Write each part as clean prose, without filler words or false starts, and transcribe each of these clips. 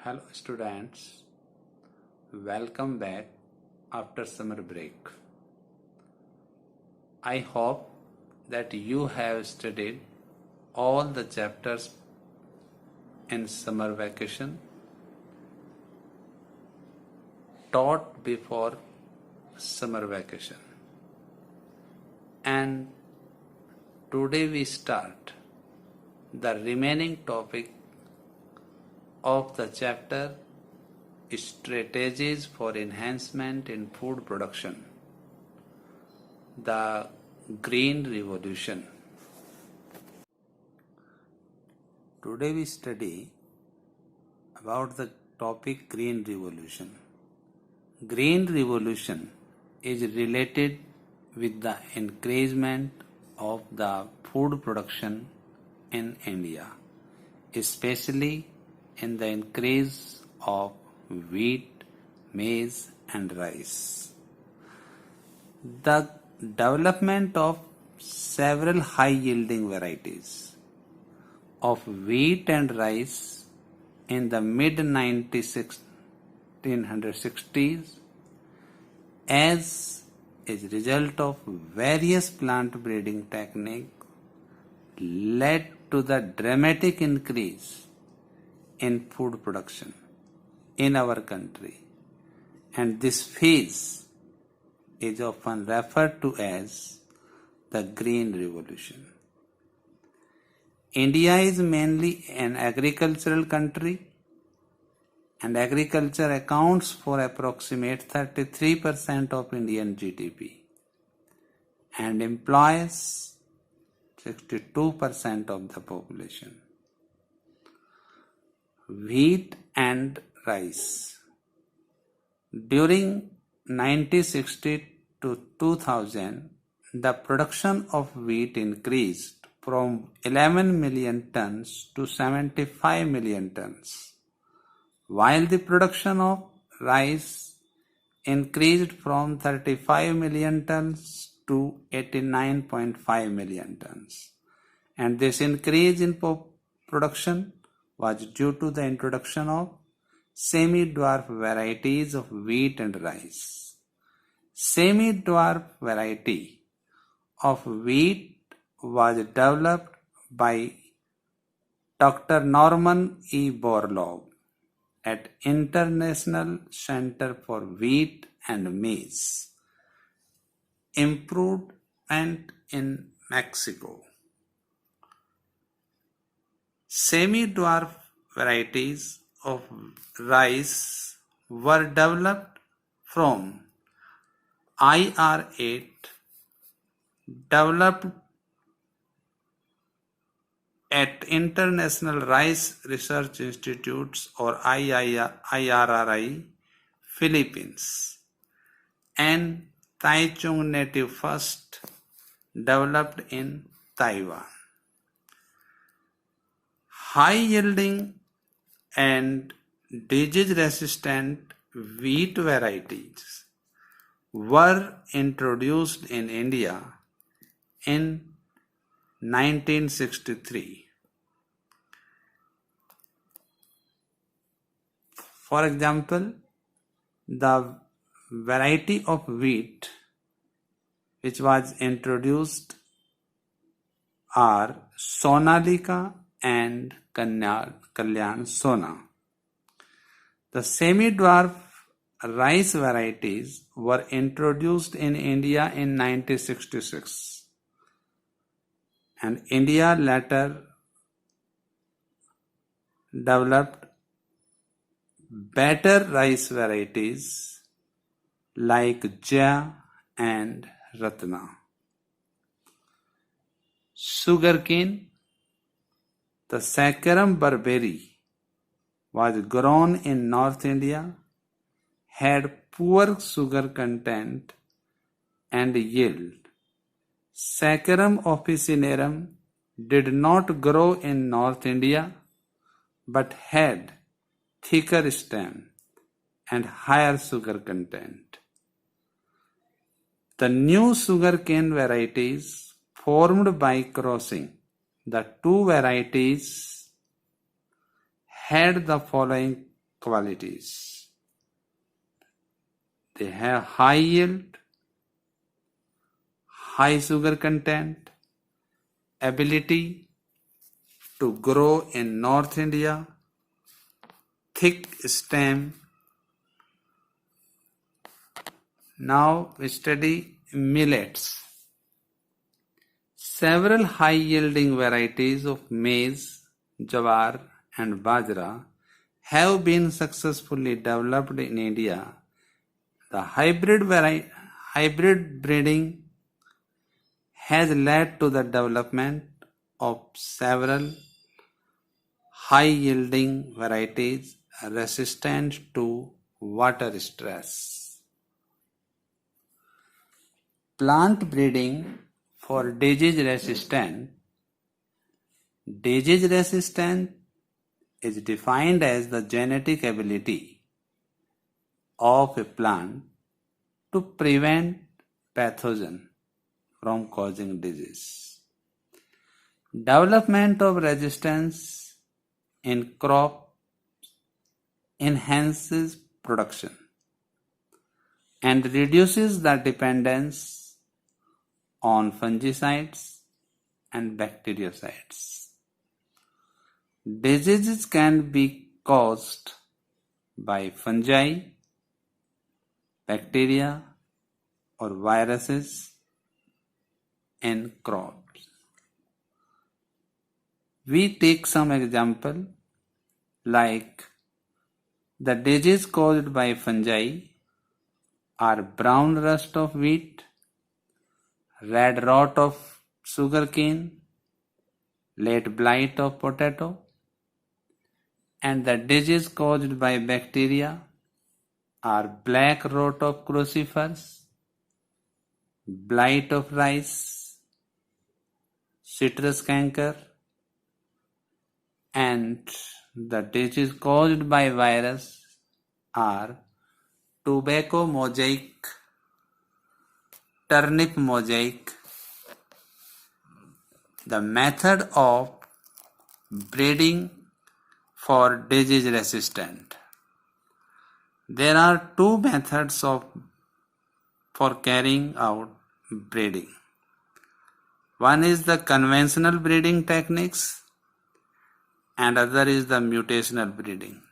Hello students, welcome back after summer break. I hope that you have studied all the chapters in summer vacation taught before summer vacation. And today we start the remaining topic of the chapter Strategies for Enhancement in Food Production, the Green Revolution. Today we study about the topic Green Revolution. Green Revolution is related with the increasement of the food production in India, especially in the increase of wheat, maize and rice. The development of several high-yielding varieties of wheat and rice in the mid-1960s as a result of various plant breeding techniques led to the dramatic increase in food production in our country, and this phase is often referred to as the Green Revolution. India is mainly an agricultural country, and agriculture accounts for approximately 33% of Indian GDP and employs 62% of the population. Wheat and rice. During 1960 to 2000, the production of wheat increased from 11 million tons to 75 million tons, while the production of rice increased from 35 million tons to 89.5 million tons. And this increase in production was due to the introduction of semi-dwarf varieties of wheat and rice. Semi-dwarf variety of wheat was developed by Dr. Norman E. Borlaug at International Center for Wheat and Maize Improvement in Mexico. Semi-dwarf varieties of rice were developed from IR8, developed at International Rice Research Institutes or IRRI, Philippines, and Taichung Native First, developed in Taiwan. High-yielding and disease-resistant wheat varieties were introduced in India in 1963. For example, the variety of wheat which was introduced are Sonalika and Kalyan Sona. The semi-dwarf rice varieties were introduced in India in 1966, and India later developed better rice varieties like Jaya and Ratna. Sugarcane. The Saccharum barberi was grown in North India, had poor sugar content and yield. Saccharum officinarum did not grow in North India but had thicker stem and higher sugar content. The new sugarcane varieties formed by crossing the two varieties had the following qualities. They have high yield, high sugar content, ability to grow in North India, thick stem. Now we study millets. Several high-yielding varieties of maize, jawar, and bajra have been successfully developed in India. The hybrid breeding has led to the development of several high-yielding varieties resistant to water stress. Plant breeding for disease resistance. Disease resistance is defined as the genetic ability of a plant to prevent pathogen from causing disease. Development of resistance in crop enhances production and reduces the dependence on fungicides and bactericides. Diseases can be caused by fungi, bacteria, or viruses in crops. We take some example like the disease caused by fungi are brown rust of wheat, red rot of sugarcane, late blight of potato, and the disease caused by bacteria are black rot of crucifers, blight of rice, citrus canker, and the disease caused by virus are tobacco mosaic, turnip mosaic. The method of breeding for disease resistant. There are two methods for carrying out breeding. One is the conventional breeding techniques and other is the mutational breeding.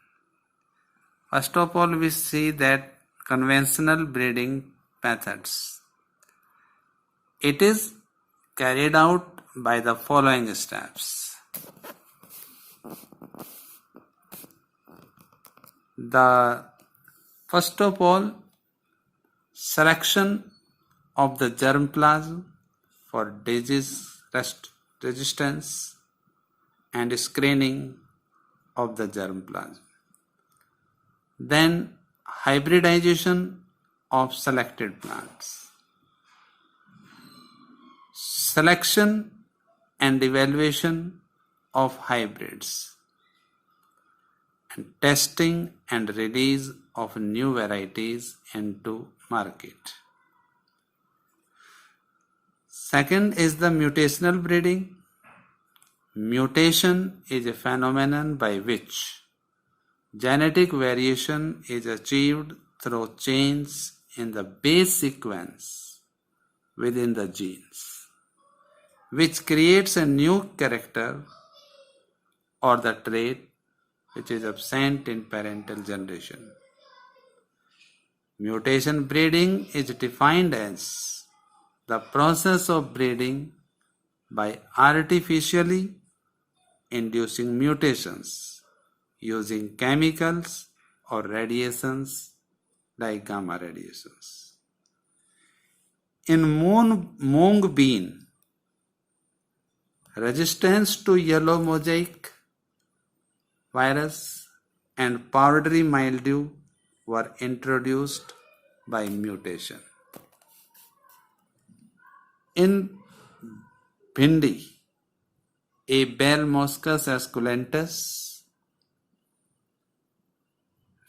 First of all, we see that conventional breeding methods. It is carried out by the following steps. First of all, selection of the germplasm for disease resistance and screening of the germplasm. Then hybridization of selected plants. Selection and evaluation of hybrids. And testing and release of new varieties into market. Second is the mutational breeding. Mutation is a phenomenon by which genetic variation is achieved through change in the base sequence within the genes, which creates a new character or the trait which is absent in parental generation. Mutation breeding is defined as the process of breeding by artificially inducing mutations using chemicals or radiations like gamma radiations. In mung bean, resistance to yellow mosaic virus and powdery mildew were introduced by mutation. In bhindi, a bell Moschus esculentus,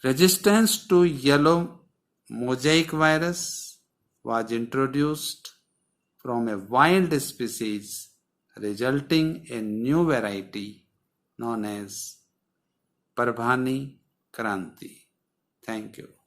resistance to yellow mosaic virus was introduced from a wild species, resulting in new variety known as Parbhani Kranti. Thank you.